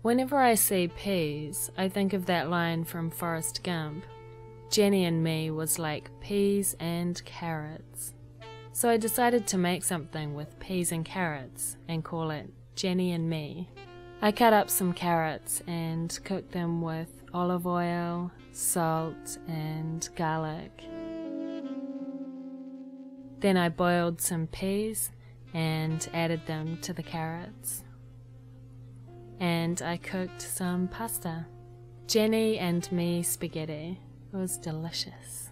Whenever I see peas, I think of that line from Forrest Gump. Jenny and me was like peas and carrots. So I decided to make something with peas and carrots and call it Jenny and Me. I cut up some carrots and cooked them with olive oil, salt, and garlic. Then I boiled some peas and added them to the carrots. And I cooked some pasta. Jenny and Me spaghetti. It was delicious.